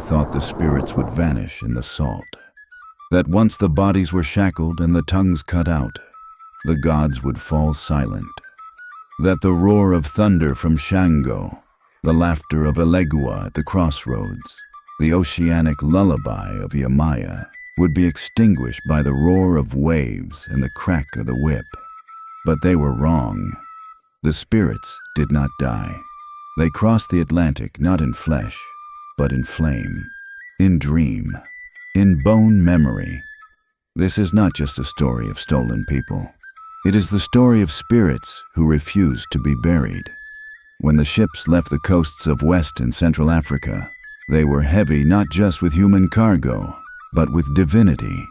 thought the spirits would vanish in the salt, that once the bodies were shackled and the tongues cut out, the gods would fall silent, that the roar of thunder from Shango, the laughter of Elegua at the crossroads, the oceanic lullaby of Yemaya would be extinguished by the roar of waves and the crack of the whip. But they were wrong. The spirits did not die. They crossed the Atlantic not in flesh, but in flame, in dream, in bone memory. This is not just a story of stolen people. It is the story of spirits who refused to be buried. When the ships left the coasts of West and Central Africa, they were heavy not just with human cargo, but with divinity.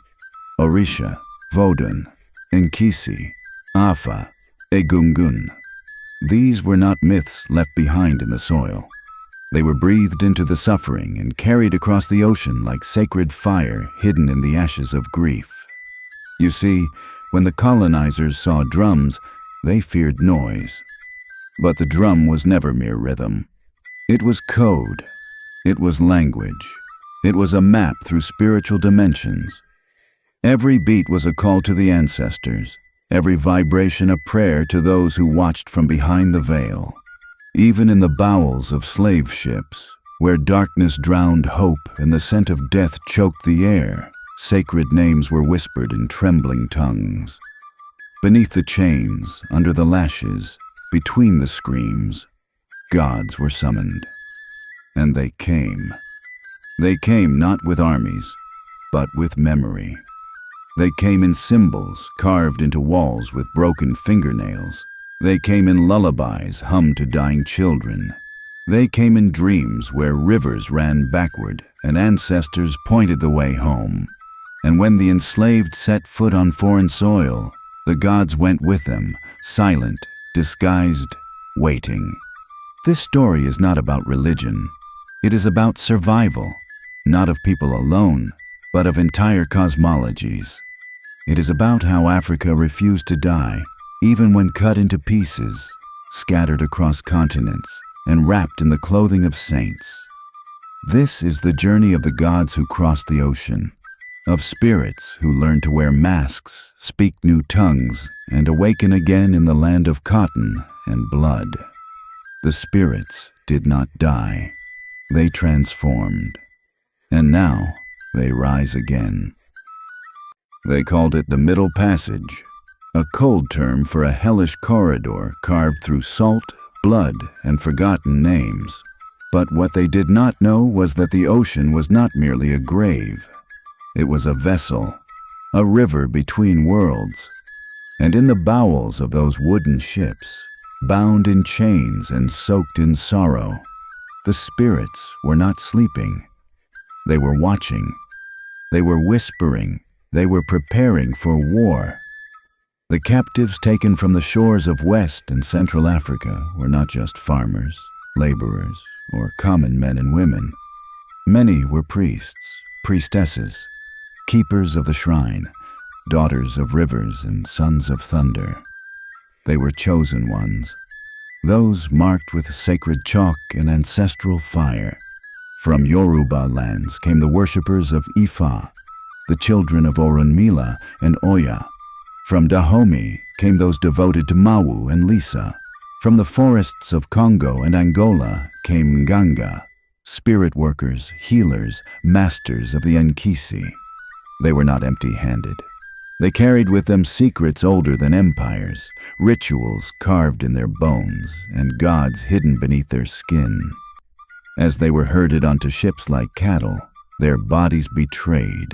Orisha, Vodun, Nkisi, Afa, Egungun. These were not myths left behind in the soil. They were breathed into the suffering and carried across the ocean like sacred fire hidden in the ashes of grief. You see, when the colonizers saw drums, they feared noise. But the drum was never mere rhythm. It was code. It was language. It was a map through spiritual dimensions. Every beat was a call to the ancestors, every vibration a prayer to those who watched from behind the veil. Even in the bowels of slave ships, where darkness drowned hope and the scent of death choked the air, sacred names were whispered in trembling tongues. Beneath the chains, under the lashes, between the screams, gods were summoned. And they came. They came not with armies, but with memory. They came in symbols carved into walls with broken fingernails. They came in lullabies hummed to dying children. They came in dreams where rivers ran backward and ancestors pointed the way home. And when the enslaved set foot on foreign soil, the gods went with them, silent, disguised, waiting. This story is not about religion. It is about survival, not of people alone, but of entire cosmologies. It is about how Africa refused to die, even when cut into pieces, scattered across continents, and wrapped in the clothing of saints. This is the journey of the gods who crossed the ocean, of spirits who learned to wear masks, speak new tongues, and awaken again in the land of cotton and blood. The spirits did not die. They transformed. And now they rise again. They called it the Middle Passage, a cold term for a hellish corridor carved through salt, blood, and forgotten names. But what they did not know was that the ocean was not merely a grave. It was a vessel, a river between worlds. And in the bowels of those wooden ships, bound in chains and soaked in sorrow, the spirits were not sleeping. They were watching. They were whispering. They were preparing for war. The captives taken from the shores of West and Central Africa were not just farmers, laborers, or common men and women. Many were priests, priestesses, keepers of the shrine, daughters of rivers and sons of thunder. They were chosen ones, those marked with sacred chalk and ancestral fire. From Yoruba lands came the worshippers of Ifa, the children of Orunmila and Oya. From Dahomey came those devoted to Mawu and Lisa. From the forests of Congo and Angola came Nganga, spirit workers, healers, masters of the Nkisi. They were not empty-handed. They carried with them secrets older than empires, rituals carved in their bones, and gods hidden beneath their skin. As they were herded onto ships like cattle, their bodies betrayed.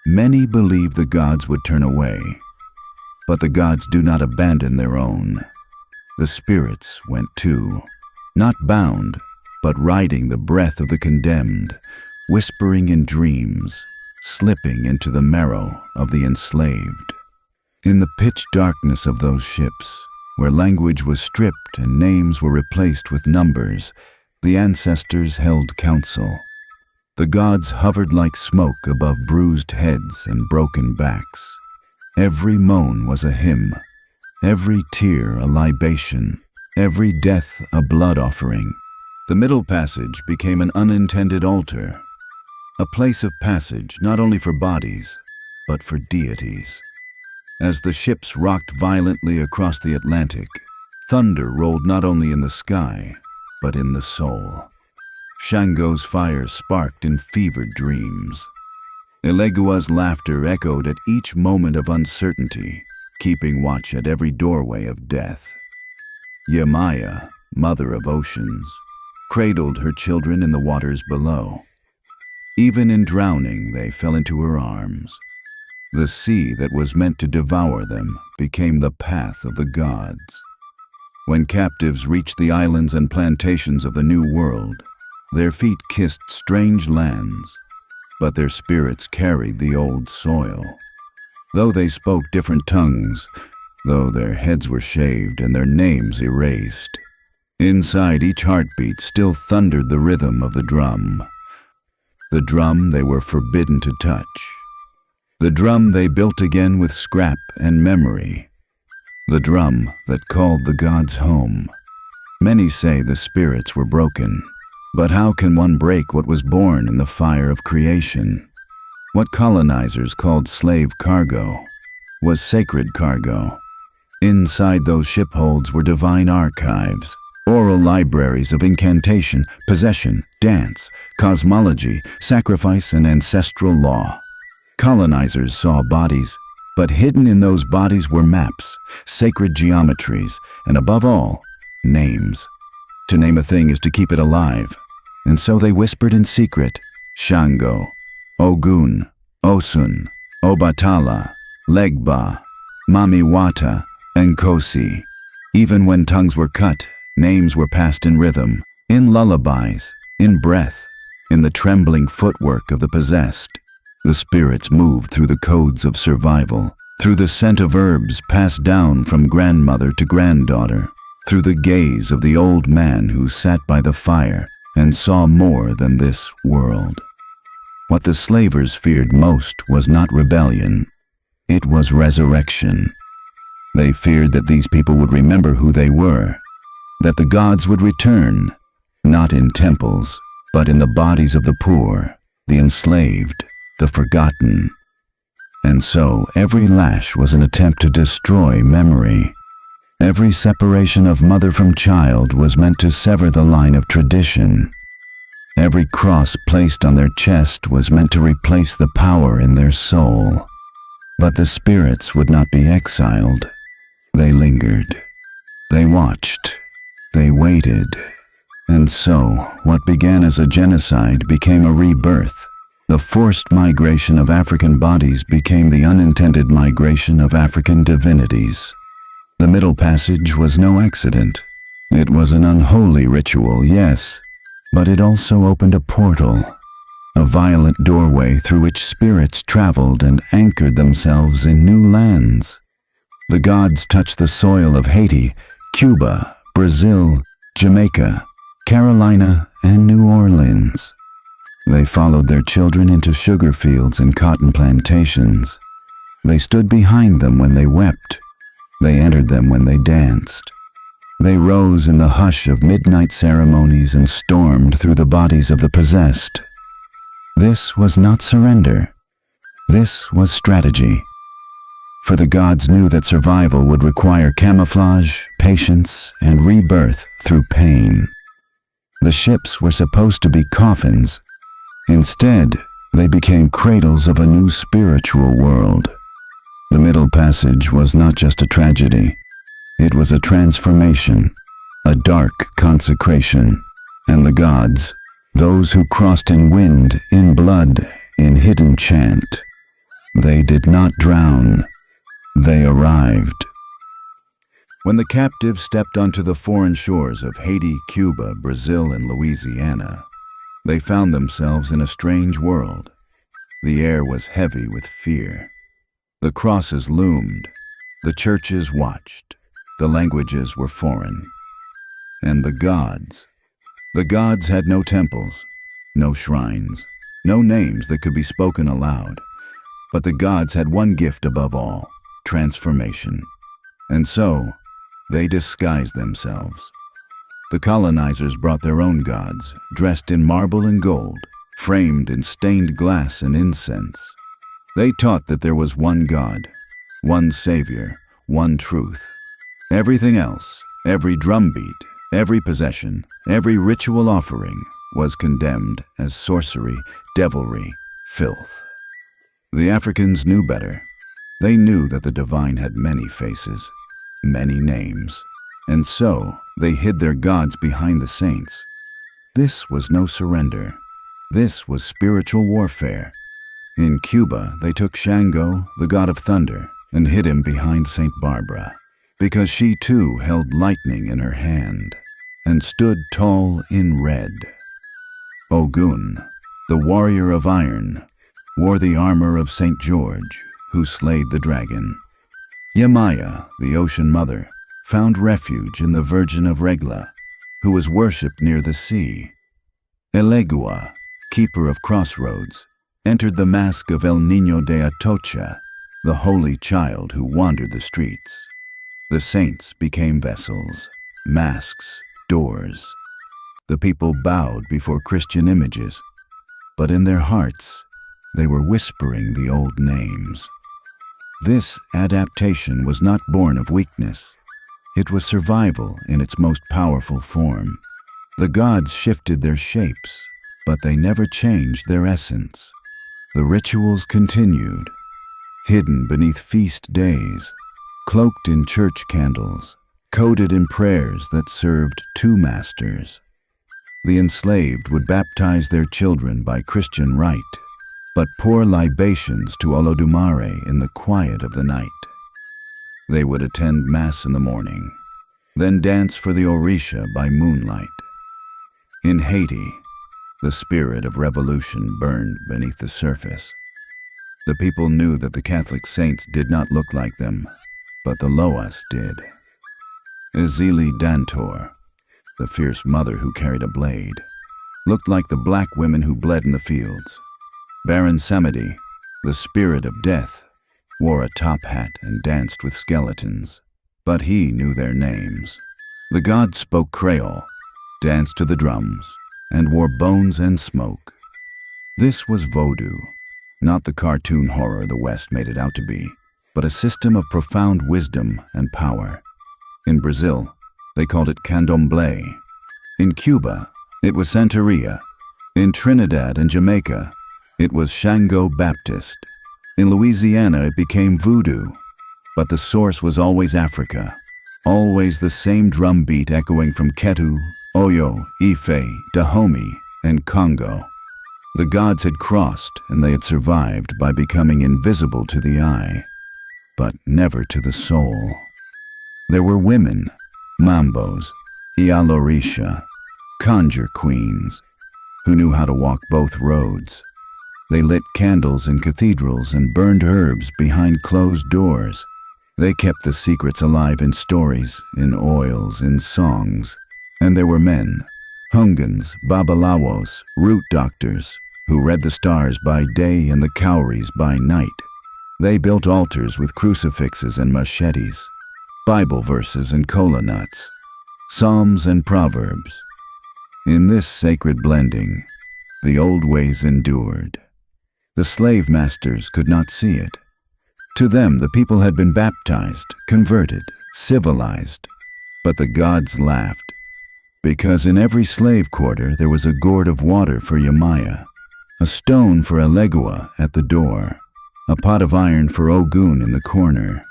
Many believed the gods would turn away, but the gods do not abandon their own. The spirits went too, not bound, but riding the breath of the condemned, whispering in dreams, slipping into the marrow of the enslaved. In the pitch darkness of those ships, where language was stripped and names were replaced with numbers, the ancestors held council. The gods hovered like smoke above bruised heads and broken backs. Every moan was a hymn, every tear a libation, every death a blood offering. The Middle Passage became an unintended altar, a place of passage not only for bodies, but for deities. As the ships rocked violently across the Atlantic, thunder rolled not only in the sky, but in the soul. Shango's fire sparked in fevered dreams. Elegua's laughter echoed at each moment of uncertainty, keeping watch at every doorway of death. Yemaya, mother of oceans, cradled her children in the waters below. Even in drowning, they fell into her arms. The sea that was meant to devour them became the path of the gods. When captives reached the islands and plantations of the New World, their feet kissed strange lands, but their spirits carried the old soil. Though they spoke different tongues, though their heads were shaved and their names erased, inside each heartbeat still thundered the rhythm of the drum they were forbidden to touch. The drum they built again with scrap and memory. The drum that called the gods home. Many say the spirits were broken, but how can one break what was born in the fire of creation? What colonizers called slave cargo was sacred cargo. Inside those shipholds were divine archives, oral libraries of incantation, possession, dance, cosmology, sacrifice, and ancestral law. Colonizers saw bodies, but hidden in those bodies were maps, sacred geometries, and above all, names. To name a thing is to keep it alive, and so they whispered in secret: Shango, Ogun, Osun, Obatala, Legba, Mamiwata, and Kosi. Even when tongues were cut, names were passed in rhythm, in lullabies, in breath, in the trembling footwork of the possessed. The spirits moved through the codes of survival, through the scent of herbs passed down from grandmother to granddaughter, through the gaze of the old man who sat by the fire and saw more than this world. What the slavers feared most was not rebellion, it was resurrection. They feared that these people would remember who they were, that the gods would return, not in temples, but in the bodies of the poor, the enslaved, the forgotten. And so every lash was an attempt to destroy memory. Every separation of mother from child was meant to sever the line of tradition. Every cross placed on their chest was meant to replace the power in their soul. But the spirits would not be exiled. They lingered. They watched. They waited. And so, what began as a genocide became a rebirth. The forced migration of African bodies became the unintended migration of African divinities. The Middle Passage was no accident. It was an unholy ritual, yes, but it also opened a portal, a violent doorway through which spirits traveled and anchored themselves in new lands. The gods touched the soil of Haiti, Cuba, Brazil, Jamaica, Carolina, and New Orleans. They followed their children into sugar fields and cotton plantations. They stood behind them when they wept. They entered them when they danced. They rose in the hush of midnight ceremonies and stormed through the bodies of the possessed. This was not surrender. This was strategy. For the gods knew that survival would require camouflage, patience, and rebirth through pain. The ships were supposed to be coffins. Instead, they became cradles of a new spiritual world. The Middle Passage was not just a tragedy. It was a transformation, a dark consecration. And the gods, those who crossed in wind, in blood, in hidden chant, they did not drown. They arrived. When the captives stepped onto the foreign shores of Haiti, Cuba, Brazil, and Louisiana, they found themselves in a strange world. The air was heavy with fear. The crosses loomed. The churches watched. The languages were foreign. And the gods had no temples, no shrines, no names that could be spoken aloud. But the gods had one gift above all: transformation. And so, they disguised themselves. The colonizers brought their own gods, dressed in marble and gold, framed in stained glass and incense. They taught that there was one God, one Savior, one truth. Everything else, every drumbeat, every possession, every ritual offering was condemned as sorcery, devilry, filth. The Africans knew better. They knew that the divine had many faces, many names, and so they hid their gods behind the saints. This was no surrender. This was spiritual warfare. In Cuba, they took Shango, the god of thunder, and hid him behind Saint Barbara, because she too held lightning in her hand and stood tall in red. Ogun, the warrior of iron, wore the armor of Saint George, who slayed the dragon. Yemaya, the ocean mother, found refuge in the Virgin of Regla, who was worshipped near the sea. Elegua, keeper of crossroads, entered the mask of El Niño de Atocha, the holy child who wandered the streets. The saints became vessels, masks, doors. The people bowed before Christian images, but in their hearts, they were whispering the old names. This adaptation was not born of weakness. It was survival in its most powerful form. The gods shifted their shapes, but they never changed their essence. The rituals continued, hidden beneath feast days, cloaked in church candles, coded in prayers that served two masters. The enslaved would baptize their children by Christian rite, but pour libations to Olodumare in the quiet of the night. They would attend Mass in the morning, then dance for the Orisha by moonlight. In Haiti, the spirit of revolution burned beneath the surface. The people knew that the Catholic saints did not look like them, but the Loas did. Ezili Dantor, the fierce mother who carried a blade, looked like the black women who bled in the fields. Baron Samedi, the spirit of death, wore a top hat and danced with skeletons, but he knew their names. The gods spoke Creole, danced to the drums, and wore bones and smoke. This was voodoo, not the cartoon horror the West made it out to be, but a system of profound wisdom and power. In Brazil, they called it candomblé. In Cuba, it was Santeria. In Trinidad and Jamaica, it was Shango Baptist. In Louisiana, it became voodoo. But the source was always Africa, always the same drum beat echoing from Ketu, Oyo, Ife, Dahomey, and Congo. The gods had crossed, and they had survived by becoming invisible to the eye, but never to the soul. There were women, mambos, Ialorisha, conjure queens, who knew how to walk both roads. They lit candles in cathedrals and burned herbs behind closed doors. They kept the secrets alive in stories, in oils, in songs. And there were men, Hungans, Babalawos, root doctors, who read the stars by day and the cowries by night. They built altars with crucifixes and machetes, Bible verses and cola nuts, psalms and proverbs. In this sacred blending, the old ways endured. The slave masters could not see it. To them, the people had been baptized, converted, civilized. But the gods laughed, because in every slave quarter there was a gourd of water for Yemaya, a stone for Elegua at the door, a pot of iron for Ogun in the corner.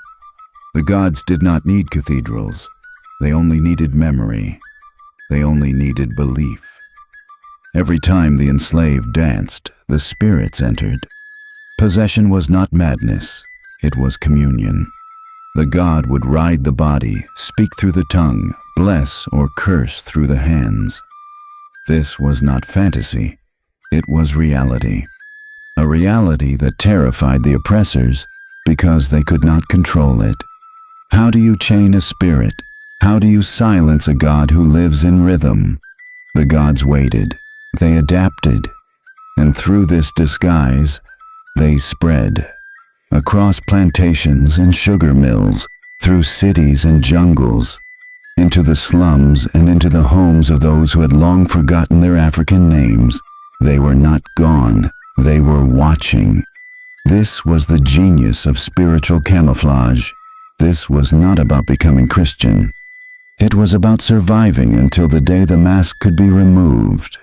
The gods did not need cathedrals. They only needed memory. They only needed belief. Every time the enslaved danced, the spirits entered. Possession was not madness, it was communion. The god would ride the body, speak through the tongue, bless or curse through the hands. This was not fantasy, it was reality. A reality that terrified the oppressors because they could not control it. How do you chain a spirit? How do you silence a god who lives in rhythm? The gods waited. They adapted, and through this disguise, they spread. Across plantations and sugar mills, through cities and jungles, into the slums and into the homes of those who had long forgotten their African names, They were not gone, they were watching. This was the genius of spiritual camouflage. This was not about becoming Christian. It was about surviving until the day the mask could be removed.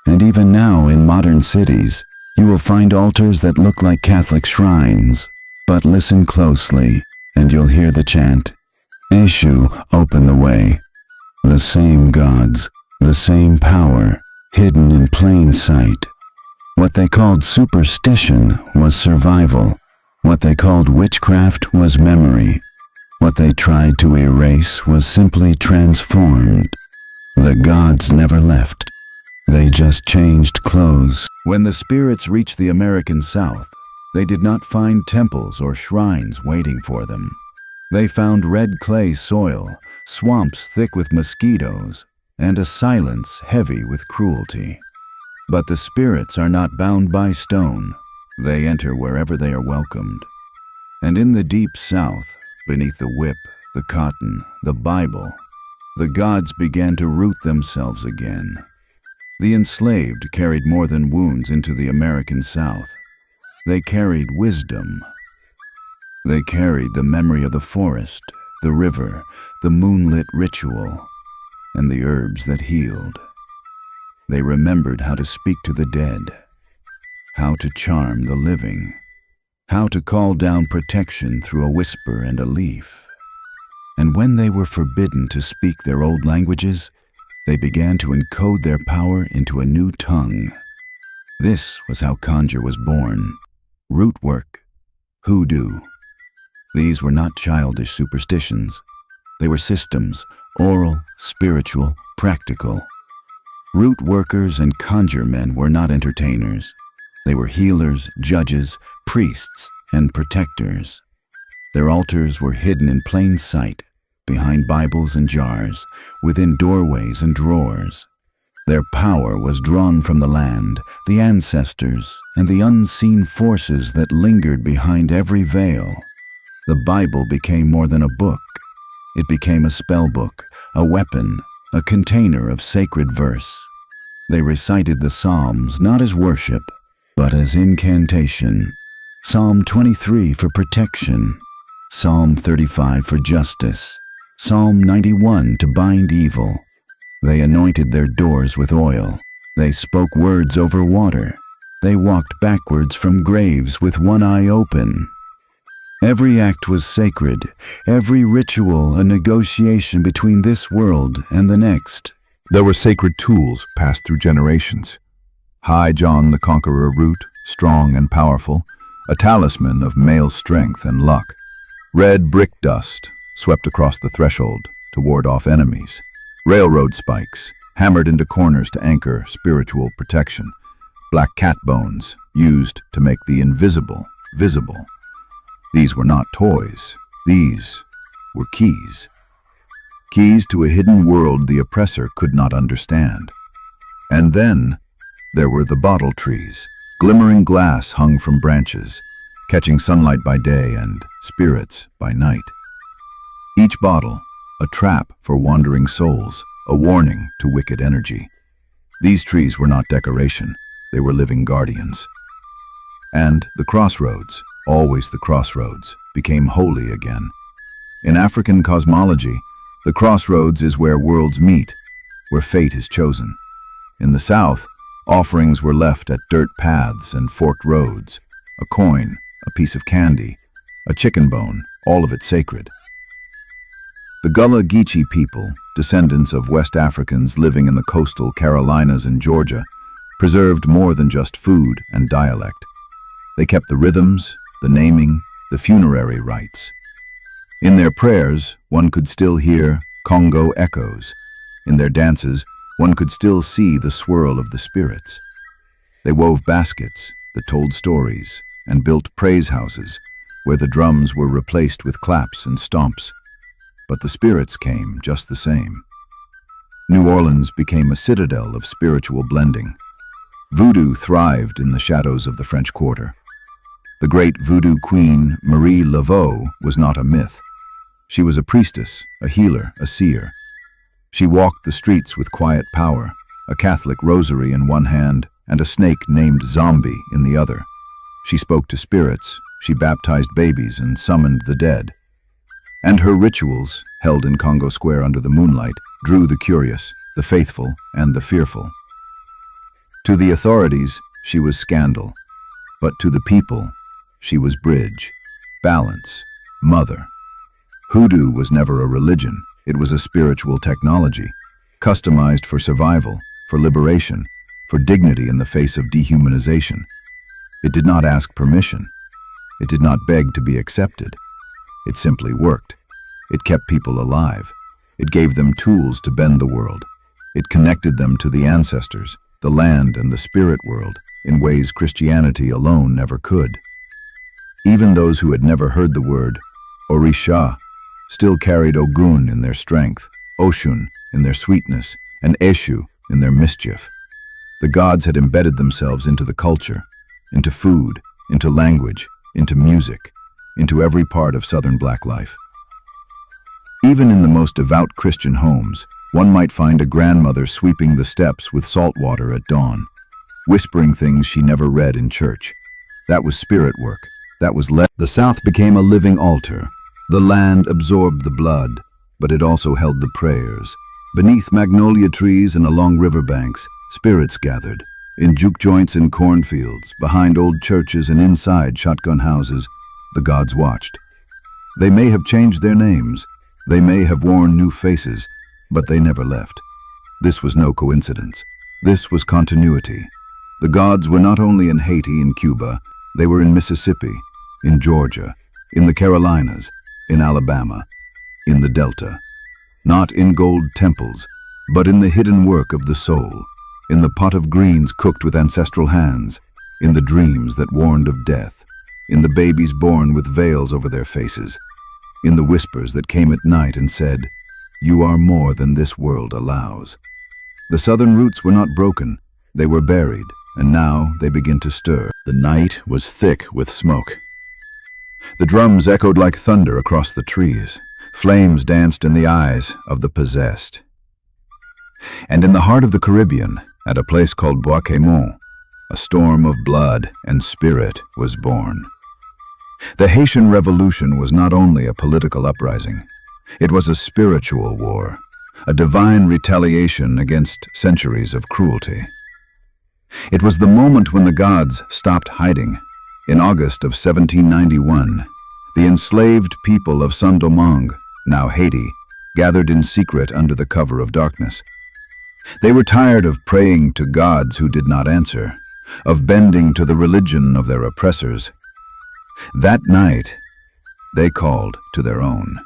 And even now in modern cities, you will find altars that look like Catholic shrines. But listen closely, and you'll hear the chant, "Eshu, open the way." The same gods, the same power, hidden in plain sight. What they called superstition was survival. What they called witchcraft was memory. What they tried to erase was simply transformed. The gods never left. They just changed clothes. When the spirits reached the American South, they did not find temples or shrines waiting for them. They found red clay soil, swamps thick with mosquitoes, and a silence heavy with cruelty. But the spirits are not bound by stone. They enter wherever they are welcomed. And in the deep South, beneath the whip, the cotton, the Bible, the gods began to root themselves again. The enslaved carried more than wounds into the American South. They carried wisdom. They carried the memory of the forest, the river, the moonlit ritual, and the herbs that healed. They remembered how to speak to the dead, how to charm the living, how to call down protection through a whisper and a leaf. And when they were forbidden to speak their old languages, they began to encode their power into a new tongue. This was how conjure was born. Root work, hoodoo. These were not childish superstitions. They were systems, oral, spiritual, practical. Root workers and conjure men were not entertainers. They were healers, judges, priests, and protectors. Their altars were hidden in plain sight, behind Bibles and jars, within doorways and drawers. Their power was drawn from the land, the ancestors, and the unseen forces that lingered behind every veil. The Bible became more than a book. It became a spell book, a weapon, a container of sacred verse. They recited the Psalms not as worship, but as incantation. Psalm 23 for protection, Psalm 35 for justice, Psalm 91 to bind evil. They anointed their doors with oil. They spoke words over water. They walked backwards from graves with one eye open. Every act was sacred, every ritual a negotiation between this world and the next. There were sacred tools passed through generations. High John the Conqueror root, strong and powerful, a talisman of male strength and luck. Red brick dust swept across the threshold to ward off enemies. Railroad spikes hammered into corners to anchor spiritual protection. Black cat bones used to make the invisible visible. These were not toys. These were keys. Keys to a hidden world the oppressor could not understand. And then there were the bottle trees, glimmering glass hung from branches, catching sunlight by day and spirits by night. Each bottle, a trap for wandering souls, a warning to wicked energy. These trees were not decoration, they were living guardians. And the crossroads, always the crossroads, became holy again. In African cosmology, the crossroads is where worlds meet, where fate is chosen. In the South, offerings were left at dirt paths and forked roads, a coin, a piece of candy, a chicken bone, all of it sacred. The Gullah Geechee people, descendants of West Africans living in the coastal Carolinas and Georgia, preserved more than just food and dialect. They kept the rhythms, the naming, the funerary rites. In their prayers, one could still hear Congo echoes. In their dances, one could still see the swirl of the spirits. They wove baskets that told stories and built praise houses where the drums were replaced with claps and stomps. But the spirits came just the same. New Orleans became a citadel of spiritual blending. Voodoo thrived in the shadows of the French Quarter. The great voodoo queen, Marie Laveau, was not a myth. She was a priestess, a healer, a seer. She walked the streets with quiet power, a Catholic rosary in one hand and a snake named Zombie in the other. She spoke to spirits, she baptized babies and summoned the dead. And her rituals, held in Congo Square under the moonlight, drew the curious, the faithful, and the fearful. To the authorities, she was scandal, but to the people, she was bridge, balance, mother. Hoodoo was never a religion, it was a spiritual technology, customized for survival, for liberation, for dignity in the face of dehumanization. It did not ask permission. It did not beg to be accepted. It simply worked. It kept people alive. It gave them tools to bend the world. It connected them to the ancestors, the land and the spirit world, in ways Christianity alone never could. Even those who had never heard the word Orisha still carried Ogun in their strength, Oshun in their sweetness, and Eshu in their mischief. The gods had embedded themselves into the culture, into food, into language, into music, into every part of Southern Black life. Even in the most devout Christian homes, one might find a grandmother sweeping the steps with salt water at dawn, whispering things she never read in church. That was spirit work. That was The South became a living altar. The land absorbed the blood, but it also held the prayers. Beneath magnolia trees and along riverbanks, spirits gathered. In juke joints in cornfields, behind old churches and inside shotgun houses, the gods watched. They may have changed their names, they may have worn new faces, but they never left. This was no coincidence. This was continuity. The gods were not only in Haiti and Cuba, they were in Mississippi, in Georgia, in the Carolinas, in Alabama, in the Delta. Not in gold temples, but in the hidden work of the soul, in the pot of greens cooked with ancestral hands, in the dreams that warned of death, in the babies born with veils over their faces, in the whispers that came at night and said, "You are more than this world allows." The southern roots were not broken, they were buried, and now they begin to stir. The night was thick with smoke. The drums echoed like thunder across the trees. Flames danced in the eyes of the possessed. And in the heart of the Caribbean, at a place called Bois-Caimont, a storm of blood and spirit was born. The Haitian Revolution was not only a political uprising, it was a spiritual war, a divine retaliation against centuries of cruelty. It was the moment when the gods stopped hiding. In August of 1791, the enslaved people of Saint-Domingue, now Haiti, gathered in secret under the cover of darkness. They were tired of praying to gods who did not answer, of bending to the religion of their oppressors. That night, they called to their own.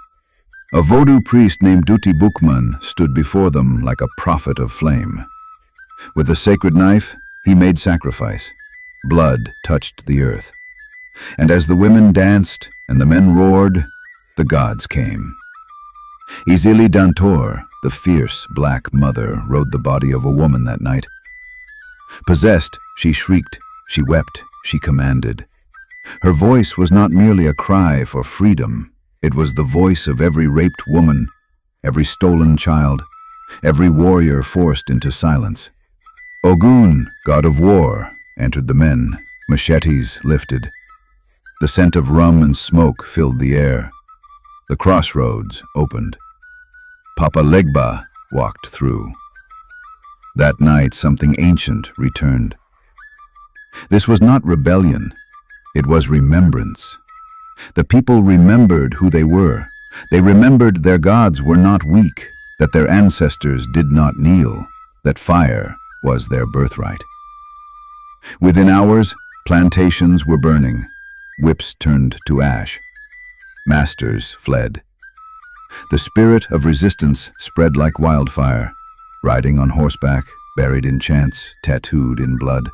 A Vodou priest named Duti Boukman stood before them like a prophet of flame. With a sacred knife, he made sacrifice. Blood touched the earth. And as the women danced and the men roared, the gods came. Izili Dantor, the fierce black mother, rode the body of a woman that night. Possessed, she shrieked, she wept, she commanded. Her voice was not merely a cry for freedom. It was the voice of every raped woman, every stolen child, every warrior forced into silence. Ogun, god of war, entered the men, machetes lifted. The scent of rum and smoke filled the air. The crossroads opened. Papa Legba walked through. That night, something ancient returned. This was not rebellion, it was remembrance. The people remembered who they were. They remembered their gods were not weak, that their ancestors did not kneel, that fire was their birthright. Within hours, plantations were burning. Whips turned to ash. Masters fled. The spirit of resistance spread like wildfire, riding on horseback, buried in chants, tattooed in blood.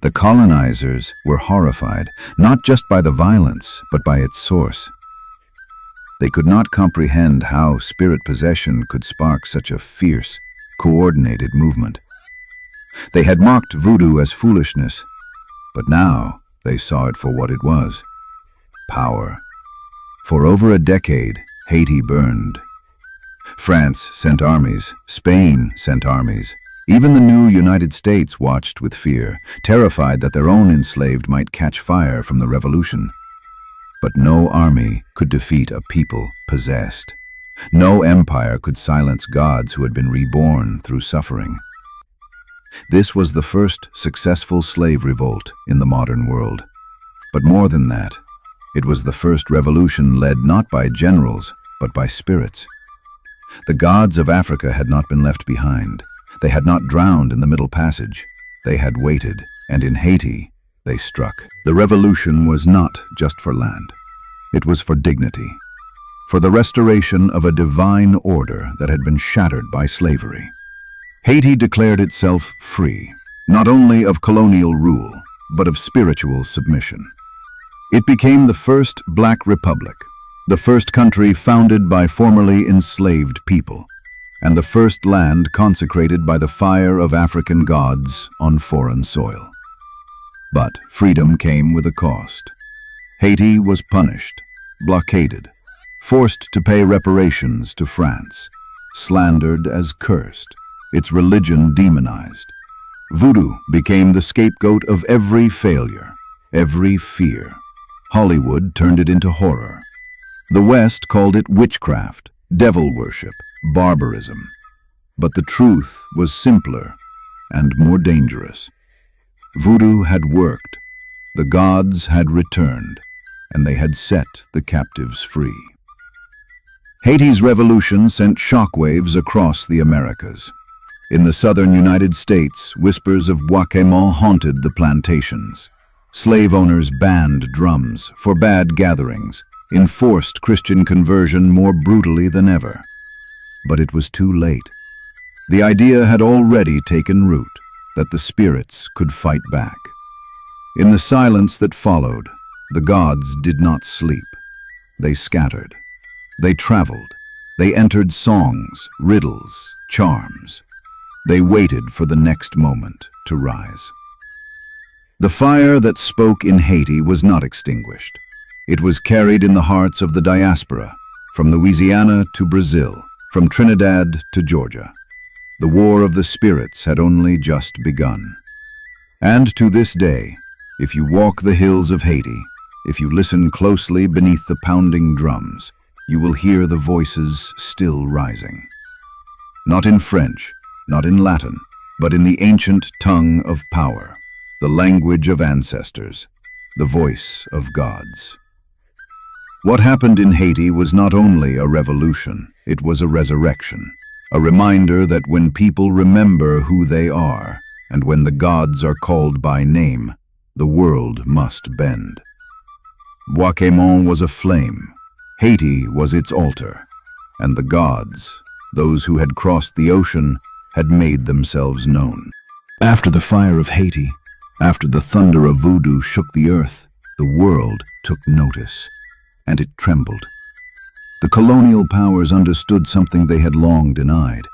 The colonizers were horrified, not just by the violence, but by its source. They could not comprehend how spirit possession could spark such a fierce, coordinated movement. They had mocked voodoo as foolishness, but now they saw it for what it was: power. For over a decade, Haiti burned. France sent armies, Spain sent armies, Even the new United States watched with fear, terrified that their own enslaved might catch fire from the revolution. But no army could defeat a people possessed. No empire could silence gods who had been reborn through suffering. This was the first successful slave revolt in the modern world. But more than that, it was the first revolution led not by generals, but by spirits. The gods of Africa had not been left behind. They had not drowned in the Middle Passage. They had waited, and in Haiti, they struck. The revolution was not just for land. It was for dignity, for the restoration of a divine order that had been shattered by slavery. Haiti declared itself free, not only of colonial rule, but of spiritual submission. It became the first Black Republic, the first country founded by formerly enslaved people, and the first land consecrated by the fire of African gods on foreign soil. But freedom came with a cost. Haiti was punished, blockaded, forced to pay reparations to France, slandered as cursed, its religion demonized. Voodoo became the scapegoat of every failure, every fear. Hollywood turned it into horror. The West called it witchcraft, devil worship, barbarism. But the truth was simpler and more dangerous. Voodoo had worked, the gods had returned, and they had set the captives free. Haiti's revolution sent shockwaves across the Americas. In the southern United States, whispers of Bois-Quémant haunted the plantations. Slave owners banned drums, forbade gatherings, enforced Christian conversion more brutally than ever. But it was too late. The idea had already taken root that the spirits could fight back. In the silence that followed, the gods did not sleep. They scattered. They traveled. They entered songs, riddles, charms. They waited for the next moment to rise. The fire that spoke in Haiti was not extinguished. It was carried in the hearts of the diaspora, from Louisiana to Brazil, from Trinidad to Georgia. The war of the spirits had only just begun. And to this day, if you walk the hills of Haiti, if you listen closely beneath the pounding drums, you will hear the voices still rising. Not in French, not in Latin, but in the ancient tongue of power, the language of ancestors, the voice of gods. What happened in Haiti was not only a revolution, it was a resurrection, a reminder that when people remember who they are, and when the gods are called by name, the world must bend. Bois-Quémant was a flame, Haiti was its altar, and the gods, those who had crossed the ocean, had made themselves known. After the fire of Haiti, after the thunder of voodoo shook the earth, the world took notice, and it trembled. The colonial powers understood something they had long denied.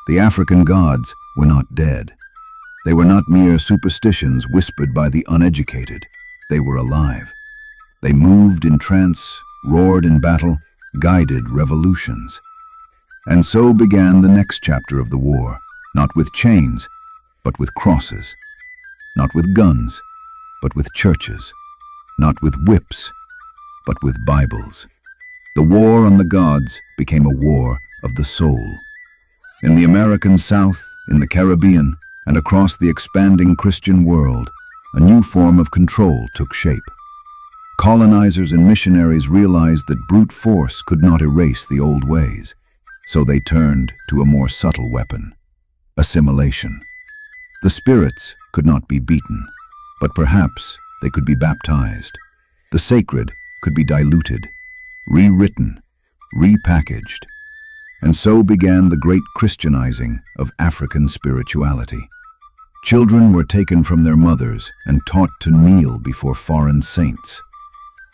The African gods were not dead. They were not mere superstitions whispered by the uneducated. They were alive. They moved in trance, roared in battle, guided revolutions. And so began the next chapter of the war, not with chains, but with crosses. Not with guns, but with churches. Not with whips, but with Bibles. The war on the gods became a war of the soul. In the American South, in the Caribbean, and across the expanding Christian world, a new form of control took shape. Colonizers and missionaries realized that brute force could not erase the old ways, so they turned to a more subtle weapon: assimilation. The spirits could not be beaten, but perhaps they could be baptized. The sacred could be diluted, rewritten, repackaged. And so began the great Christianizing of African spirituality. Children were taken from their mothers and taught to kneel before foreign saints.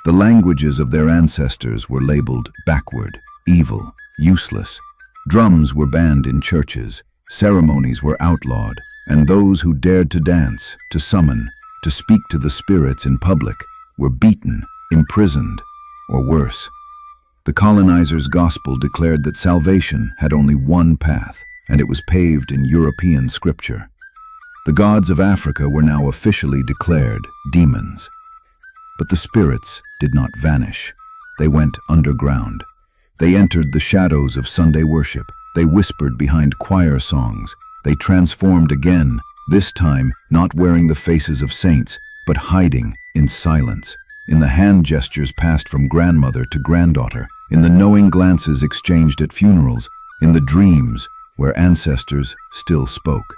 The languages of their ancestors were labeled backward, evil, useless. Drums were banned in churches, ceremonies were outlawed, and those who dared to dance, to summon, to speak to the spirits in public were beaten, imprisoned, or worse. The colonizers' gospel declared that salvation had only one path: and it was paved in European scripture. The gods of Africa were now officially declared demons. But the spirits did not vanish. They went underground. They entered the shadows of Sunday worship. They whispered behind choir songs. They transformed again, this time not wearing the faces of saints, but hiding in silence, in the hand gestures passed from grandmother to granddaughter, in the knowing glances exchanged at funerals, in the dreams where ancestors still spoke.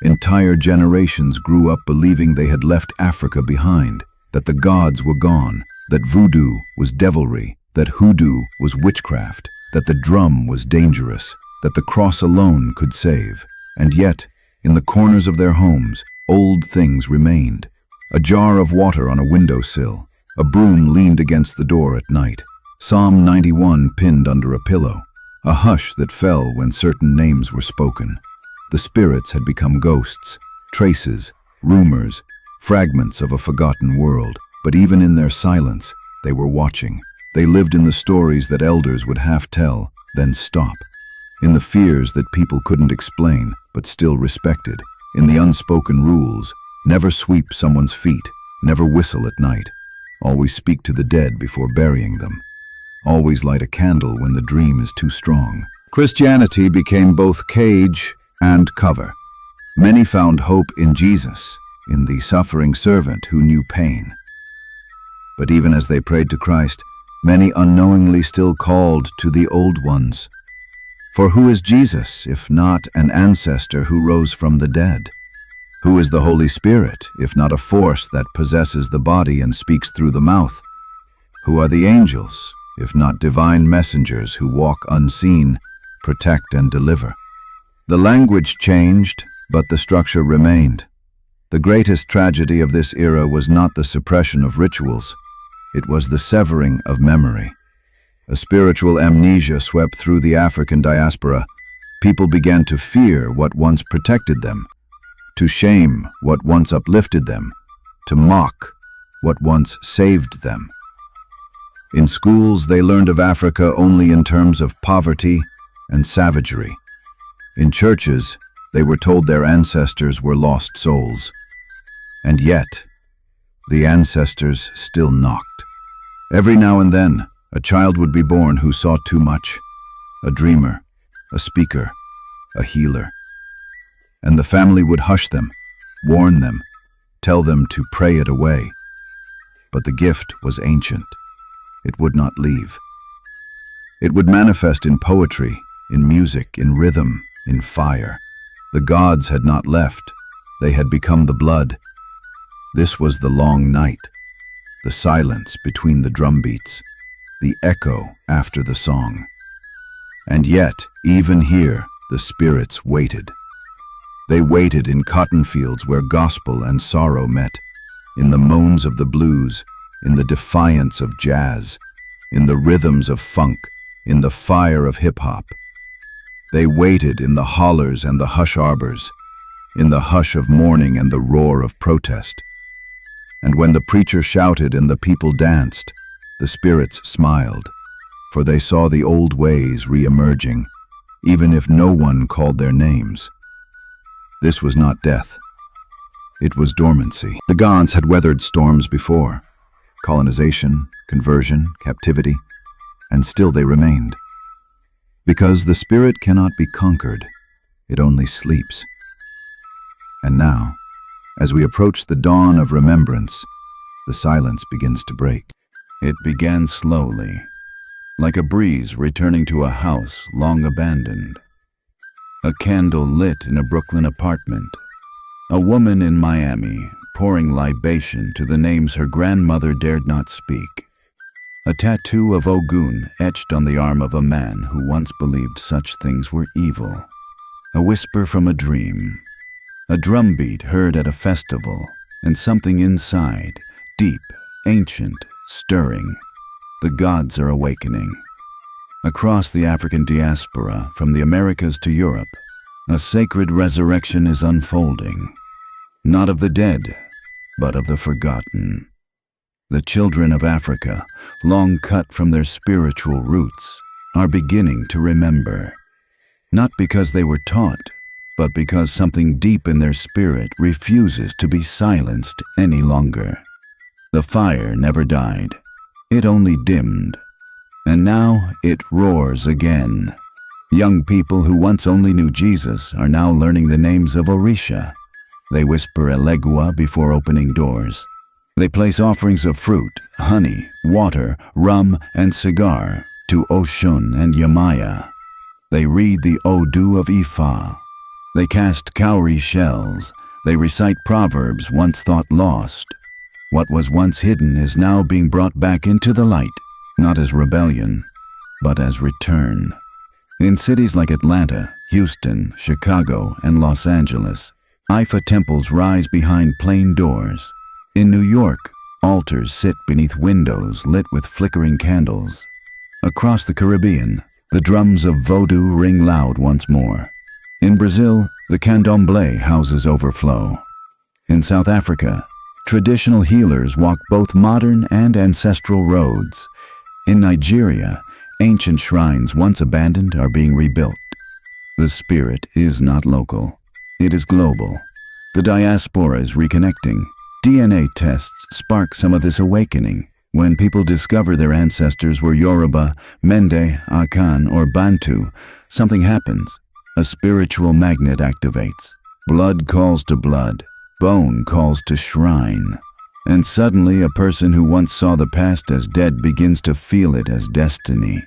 Entire generations grew up believing they had left Africa behind, that the gods were gone, that voodoo was devilry, that hoodoo was witchcraft, that the drum was dangerous, that the cross alone could save. And yet, in the corners of their homes, old things remained. A jar of water on a windowsill, a broom leaned against the door at night, Psalm 91 pinned under a pillow, a hush that fell when certain names were spoken. The spirits had become ghosts, traces, rumors, fragments of a forgotten world. But even in their silence, they were watching. They lived in the stories that elders would half tell, then stop. In the fears that people couldn't explain, but still respected. In the unspoken rules, never sweep someone's feet, never whistle at night. Always speak to the dead before burying them. Always light a candle when the dream is too strong. Christianity became both cage and cover. Many found hope in Jesus, in the suffering servant who knew pain. But even as they prayed to Christ, many unknowingly still called to the old ones. For who is Jesus, if not an ancestor who rose from the dead? Who is the Holy Spirit, if not a force that possesses the body and speaks through the mouth? Who are the angels, if not divine messengers who walk unseen, protect and deliver? The language changed, but the structure remained. The greatest tragedy of this era was not the suppression of rituals. It was the severing of memory. A spiritual amnesia swept through the African diaspora. People began to fear what once protected them, to shame what once uplifted them, to mock what once saved them. In schools, they learned of Africa only in terms of poverty and savagery. In churches, they were told their ancestors were lost souls. And yet, the ancestors still knocked. Every now and then, a child would be born who saw too much, a dreamer, a speaker, a healer. And the family would hush them, warn them, tell them to pray it away. But the gift was ancient. It would not leave. It would manifest in poetry, in music, in rhythm, in fire. The gods had not left. They had become the blood. This was the long night, the silence between the drum beats, the echo after the song. And yet, even here, the spirits waited. They waited in cotton fields where gospel and sorrow met, in the moans of the blues, in the defiance of jazz, in the rhythms of funk, in the fire of hip-hop. They waited in the hollers and the hush arbors, in the hush of mourning and the roar of protest. And when the preacher shouted and the people danced, the spirits smiled, for they saw the old ways re-emerging, even if no one called their names. This was not death. It was dormancy. The gods had weathered storms before, colonization, conversion, captivity, and still they remained. Because the spirit cannot be conquered, it only sleeps. And now, as we approach the dawn of remembrance, the silence begins to break. It began slowly, like a breeze returning to a house long abandoned. A candle lit in a Brooklyn apartment. A woman in Miami pouring libation to the names her grandmother dared not speak. A tattoo of Ogun etched on the arm of a man who once believed such things were evil. A whisper from a dream. A drumbeat heard at a festival, and something inside, deep, ancient, stirring. The gods are awakening. Across the African diaspora, from the Americas to Europe, a sacred resurrection is unfolding. Not of the dead, but of the forgotten. The children of Africa, long cut from their spiritual roots, are beginning to remember. not because they were taught, but because something deep in their spirit refuses to be silenced any longer. The fire never died. It only dimmed. And now it roars again. Young people who once only knew Jesus are now learning the names of Orisha. They whisper Elegua before opening doors. They place offerings of fruit, honey, water, rum, and cigar to Oshun and Yemaya. They read the Odu of Ifa. They cast cowrie shells. They recite proverbs once thought lost. What was once hidden is now being brought back into the light, not as rebellion, but as return. In cities like Atlanta, Houston, Chicago, and Los Angeles, Ifa temples rise behind plain doors. In New York, altars sit beneath windows lit with flickering candles. Across the Caribbean, the drums of Vodou ring loud once more. In Brazil, the candomblé houses overflow. In South Africa, traditional healers walk both modern and ancestral roads. In Nigeria, ancient shrines once abandoned are being rebuilt. The spirit is not local. It is global. The diaspora is reconnecting. DNA tests spark some of this awakening. When people discover their ancestors were Yoruba, Mende, Akan, or Bantu, something happens. A spiritual magnet activates. Blood calls to blood. Bone calls to shrine. And suddenly a person who once saw the past as dead begins to feel it as destiny.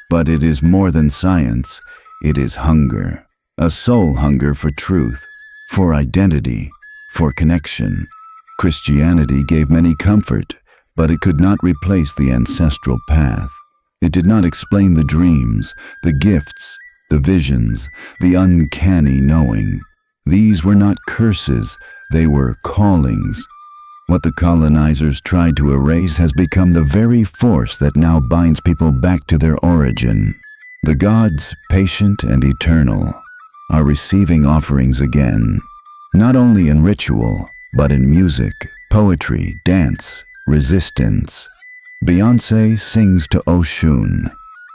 But it is more than science. It is hunger. A soul hunger for truth, for identity, for connection. Christianity gave many comfort, but it could not replace the ancestral path. It did not explain the dreams, the gifts, the visions, the uncanny knowing. These were not curses, they were callings. What the colonizers tried to erase has become the very force that now binds people back to their origin. The gods, patient and eternal, are receiving offerings again, not only in ritual, but in music, poetry, dance, resistance. Beyoncé sings to Oshun.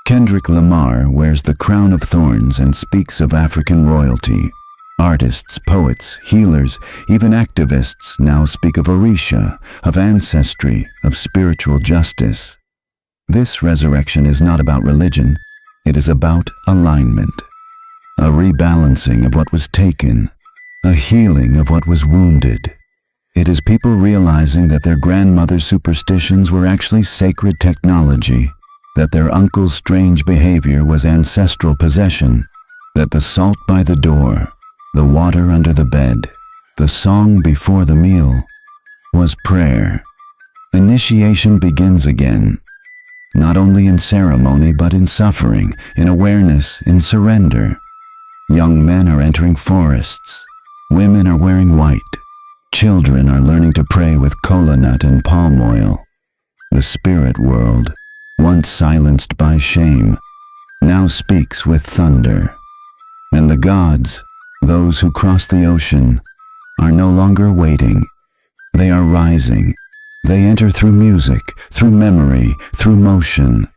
Kendrick Lamar wears the crown of thorns and speaks of African royalty. Artists, poets, healers, even activists now speak of Orisha, of ancestry, of spiritual justice. This resurrection is not about religion. It is about alignment. A rebalancing of what was taken, a healing of what was wounded. It is people realizing that their grandmother's superstitions were actually sacred technology, that their uncle's strange behavior was ancestral possession, that the salt by the door, the water under the bed, the song before the meal, was prayer. Initiation begins again, not only in ceremony but in suffering, in awareness, in surrender. Young men are entering forests. Women are wearing white. Children are learning to pray with kola nut and palm oil. The spirit world, once silenced by shame, now speaks with thunder. And the gods, those who cross the ocean, are no longer waiting. They are rising. They enter through music, through memory, through motion.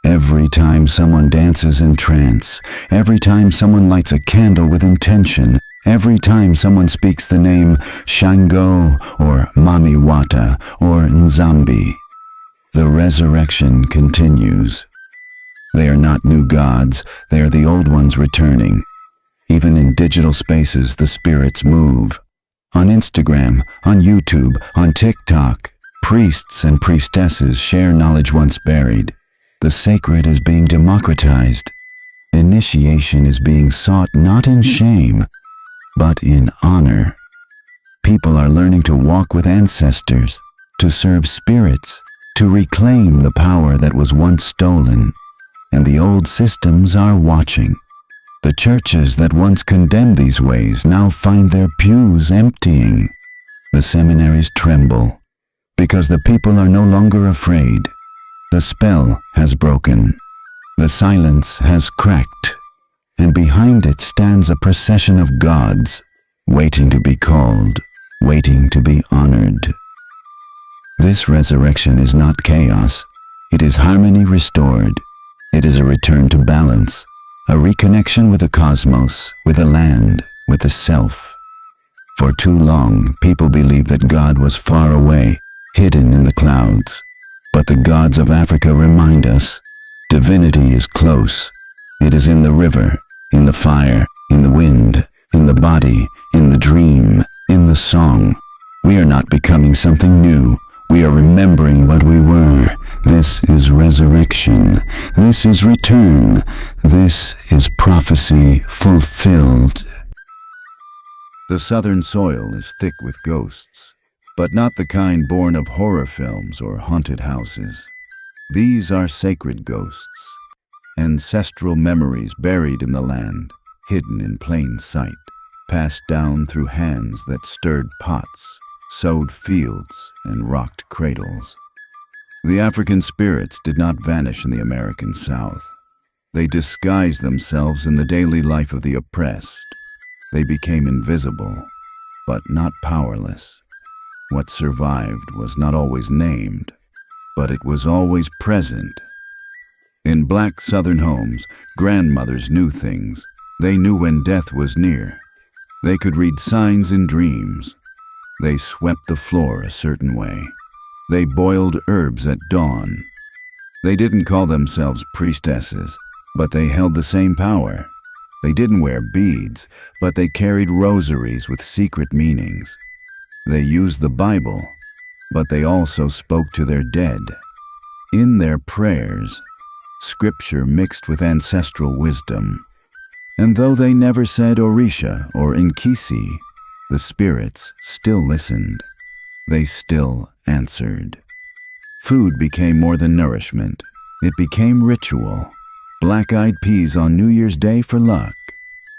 Every time someone dances in trance, every time someone lights a candle with intention, every time someone speaks the name Shango or Mamiwata or Nzambi, the resurrection continues. They are not new gods, they are the old ones returning. Even in digital spaces, the spirits move. On Instagram, on YouTube, on TikTok, priests and priestesses share knowledge once buried. The sacred is being democratized. Initiation is being sought not in shame, but in honor. People are learning to walk with ancestors, to serve spirits, to reclaim the power that was once stolen. And the old systems are watching. The churches that once condemned these ways now find their pews emptying. The seminaries tremble, because the people are no longer afraid. The spell has broken. The silence has cracked. And behind it stands a procession of gods, waiting to be called, waiting to be honored. This resurrection is not chaos. It is harmony restored. It is a return to balance. a reconnection with the cosmos, with the land, with the self. For too long, people believed that God was far away, hidden in the clouds. But the gods of Africa remind us, divinity is close. It is in the river, in the fire, in the wind, in the body, in the dream, in the song. We are not becoming something new. We are remembering what we were. This is resurrection. This is return. This is prophecy fulfilled. The southern soil is thick with ghosts, but not the kind born of horror films or haunted houses. These are sacred ghosts, ancestral memories buried in the land, hidden in plain sight, passed down through hands that stirred pots, sowed fields, and rocked cradles. The African spirits did not vanish in the American South. They disguised themselves in the daily life of the oppressed. They became invisible, but not powerless. What survived was not always named, but it was always present. In black Southern homes, grandmothers knew things. They knew when death was near. They could read signs in dreams. They swept the floor a certain way. They boiled herbs at dawn. They didn't call themselves priestesses, but they held the same power. They didn't wear beads, but they carried rosaries with secret meanings. They used the Bible, but they also spoke to their dead. In their prayers, scripture mixed with ancestral wisdom. And though they never said Orisha or Nkisi, the spirits still listened. They still answered. Food became more than nourishment. It became ritual. Black-eyed peas on New Year's Day for luck,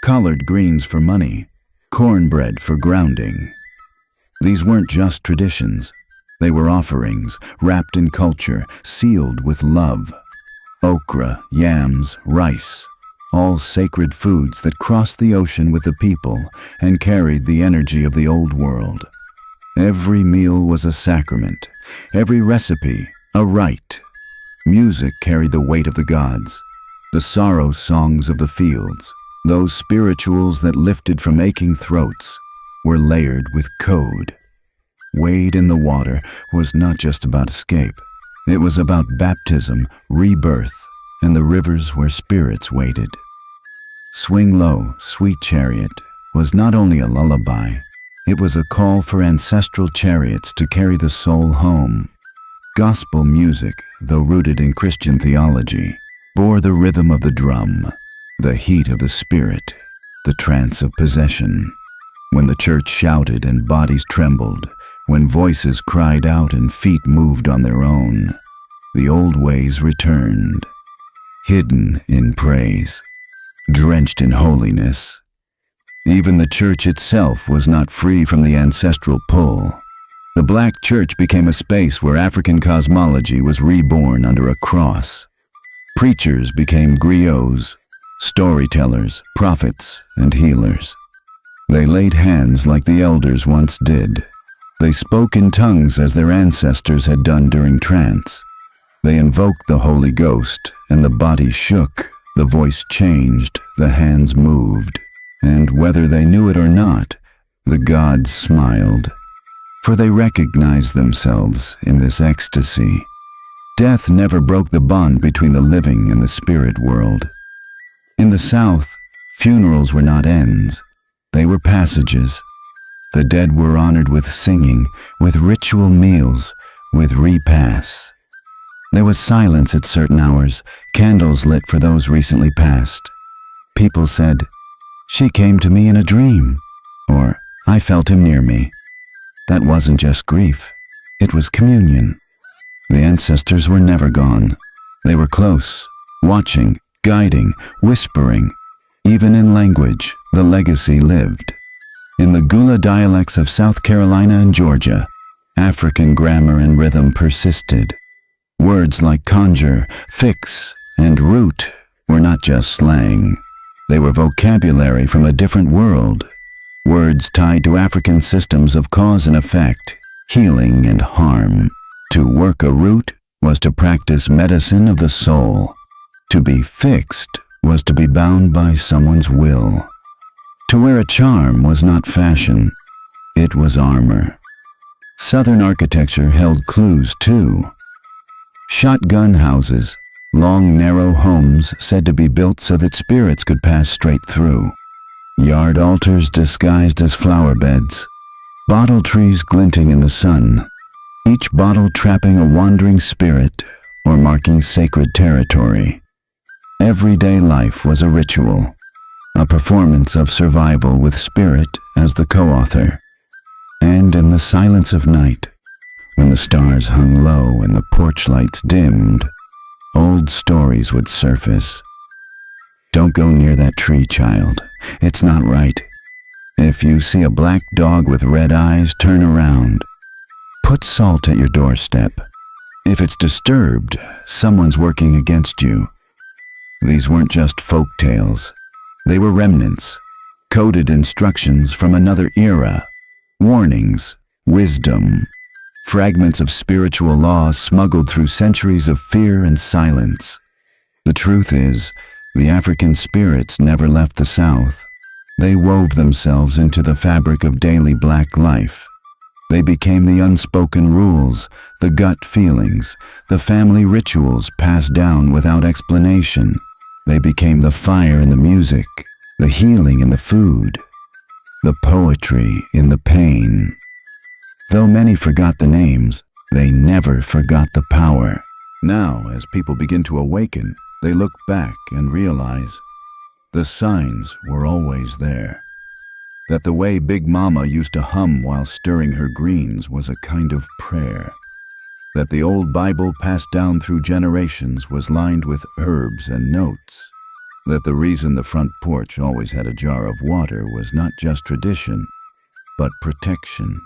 collard greens for money, cornbread for grounding. These weren't just traditions. They were offerings, wrapped in culture, sealed with love. Okra, yams, rice, all sacred foods that crossed the ocean with the people and carried the energy of the old world. Every meal was a sacrament, every recipe a rite. Music carried the weight of the gods, the sorrow songs of the fields. Those spirituals that lifted from aching throats were layered with code. Wade in the water was not just about escape. It was about baptism, rebirth, and the rivers where spirits waited. Swing Low, Sweet Chariot was not only a lullaby, it was a call for ancestral chariots to carry the soul home. Gospel music, though rooted in Christian theology, bore the rhythm of the drum, the heat of the spirit, the trance of possession. When the church shouted and bodies trembled, when voices cried out and feet moved on their own, the old ways returned, hidden in praise, drenched in holiness. Even the church itself was not free from the ancestral pull. The black church became a space where African cosmology was reborn under a cross. Preachers became griots, storytellers, prophets, and healers. They laid hands like the elders once did. They spoke in tongues as their ancestors had done during trance. They invoked the Holy Ghost, and the body shook, the voice changed, the hands moved. And whether they knew it or not, the gods smiled, for they recognized themselves in this ecstasy. Death never broke the bond between the living and the spirit world. In the South, funerals were not ends, they were passages. The dead were honored with singing, with ritual meals, with repasts. There was silence at certain hours, candles lit for those recently passed. People said, "She came to me in a dream," or "I felt him near me." That wasn't just grief, it was communion. The ancestors were never gone. They were close, watching, guiding, whispering. Even in language, the legacy lived. In the Gula dialects of South Carolina and Georgia, African grammar and rhythm persisted. Words like conjure, fix, and root were not just slang. They were vocabulary from a different world. Words tied to African systems of cause and effect, healing and harm. To work a root was to practice medicine of the soul. To be fixed was to be bound by someone's will. To wear a charm was not fashion, it was armor. Southern architecture held clues too. Shotgun houses, long narrow homes said to be built so that spirits could pass straight through. Yard altars disguised as flower beds. Bottle trees glinting in the sun, each bottle trapping a wandering spirit or marking sacred territory. Everyday life was a ritual, a performance of survival with spirit as the co-author. And in the silence of night, when the stars hung low and the porch lights dimmed, old stories would surface. Don't go near that tree, child. It's not right. If you see a black dog with red eyes, turn around. Put salt at your doorstep. If it's disturbed, someone's working against you. These weren't just folk tales. They were remnants, coded instructions from another era, warnings, wisdom, fragments of spiritual laws smuggled through centuries of fear and silence. The truth is, the African spirits never left the South. They wove themselves into the fabric of daily black life. They became the unspoken rules, the gut feelings, the family rituals passed down without explanation. They became the fire in the music, the healing in the food, the poetry in the pain. Though many forgot the names, they never forgot the power. Now, as people begin to awaken, they look back and realize the signs were always there. That the way Big Mama used to hum while stirring her greens was a kind of prayer. That the old Bible passed down through generations was lined with herbs and notes. That the reason the front porch always had a jar of water was not just tradition, but protection.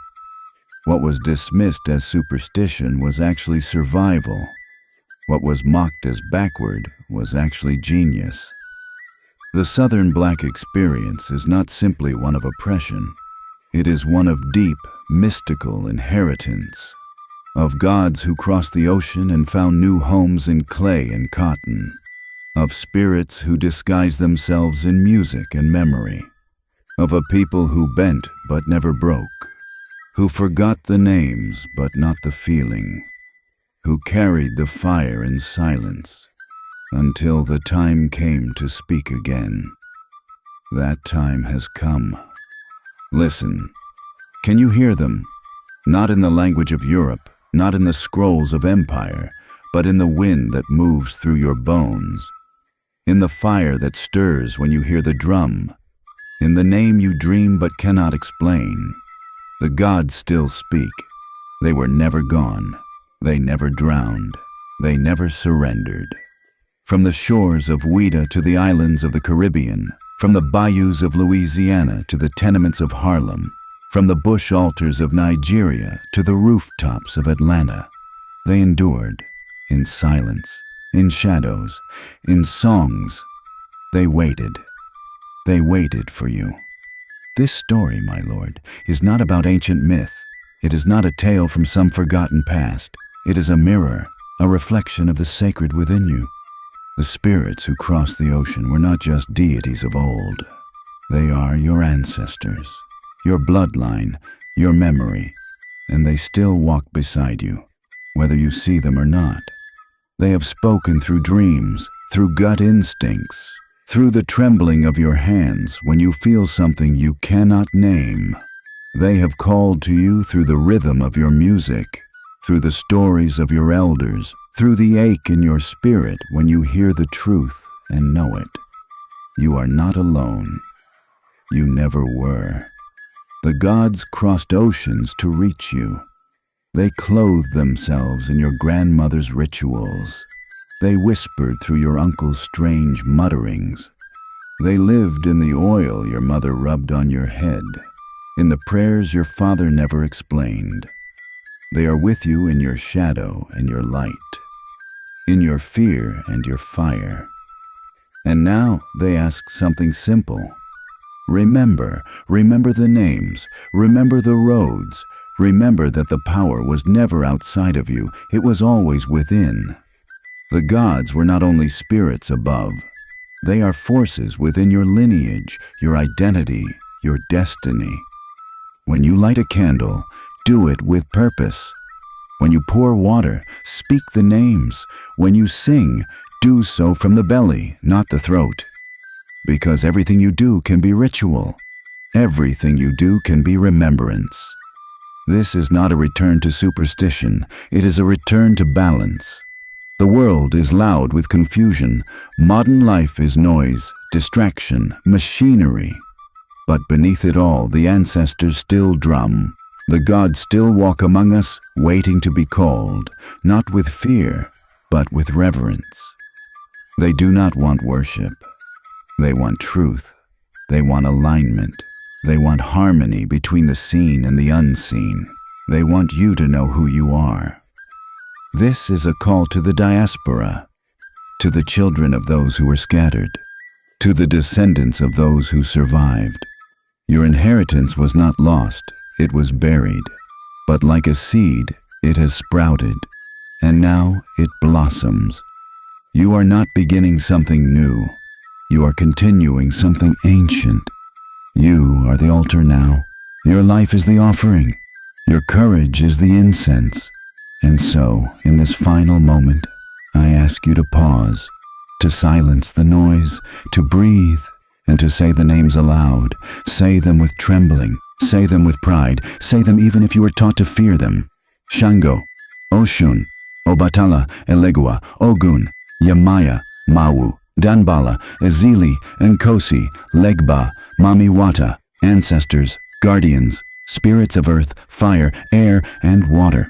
What was dismissed as superstition was actually survival. What was mocked as backward was actually genius. The Southern Black experience is not simply one of oppression. It is one of deep, mystical inheritance, of gods who crossed the ocean and found new homes in clay and cotton, of spirits who disguised themselves in music and memory, of a people who bent but never broke, who forgot the names but not the feeling, who carried the fire in silence until the time came to speak again. That time has come. Listen, can you hear them? Not in the language of Europe, not in the scrolls of empire, but in the wind that moves through your bones, in the fire that stirs when you hear the drum, in the name you dream but cannot explain. The gods still speak. They were never gone. They never drowned. They never surrendered. From the shores of Ouida to the islands of the Caribbean, from the bayous of Louisiana to the tenements of Harlem, from the bush altars of Nigeria to the rooftops of Atlanta, they endured in silence, in shadows, in songs. They waited. They waited for you. This story, my lord, is not about ancient myth. It is not a tale from some forgotten past. It is a mirror, a reflection of the sacred within you. The spirits who crossed the ocean were not just deities of old. They are your ancestors, your bloodline, your memory, and they still walk beside you, whether you see them or not. They have spoken through dreams, through gut instincts, through the trembling of your hands when you feel something you cannot name. They have called to you through the rhythm of your music, through the stories of your elders, through the ache in your spirit when you hear the truth and know it. You are not alone. You never were. The gods crossed oceans to reach you. They clothed themselves in your grandmother's rituals. They whispered through your uncle's strange mutterings. They lived in the oil your mother rubbed on your head, in the prayers your father never explained. They are with you in your shadow and your light, in your fear and your fire. And now they ask something simple. Remember the names, remember the roads, remember that the power was never outside of you, it was always within. The gods were not only spirits above, They are forces within your lineage, your identity, your destiny. When you light a candle, do it with purpose. When you pour water, speak the names. When you sing, do so from the belly, not the throat. Because everything you do can be ritual. Everything you do can be remembrance. This is not a return to superstition. It is a return to balance. The world is loud with confusion. Modern life is noise, distraction, machinery. But beneath it all, the ancestors still drum. The gods still walk among us, waiting to be called, not with fear, but with reverence. They do not want worship. They want truth. They want alignment. They want harmony between the seen and the unseen. They want you to know who you are. This is a call to the diaspora, to the children of those who were scattered, to the descendants of those who survived. Your inheritance was not lost, it was buried. But like a seed, it has sprouted, and now it blossoms. You are not beginning something new. You are continuing something ancient. You are the altar now. Your life is the offering. Your courage is the incense. And so, in this final moment, I ask you to pause, to silence the noise, to breathe, and to say the names aloud. Say them with trembling. Say them with pride. Say them even if you were taught to fear them. Shango, Oshun, Obatala, Elegua, Ogun, Yemaya, Mawu, Danbala, Ezili, Nkosi, Legba, Mamiwata, ancestors, guardians, spirits of earth, fire, air, and water.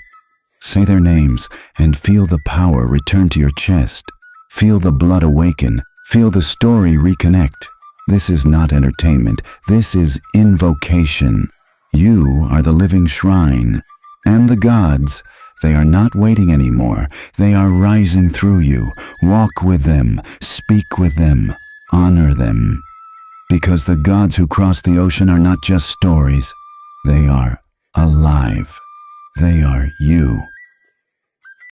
Say their names and feel the power return to your chest. Feel the blood awaken. Feel the story reconnect. This is not entertainment. This is invocation. You are the living shrine. And the gods, they are not waiting anymore. They are rising through you. Walk with them. Speak with them. Honor them. Because the gods who cross the ocean are not just stories. They are alive. They are you.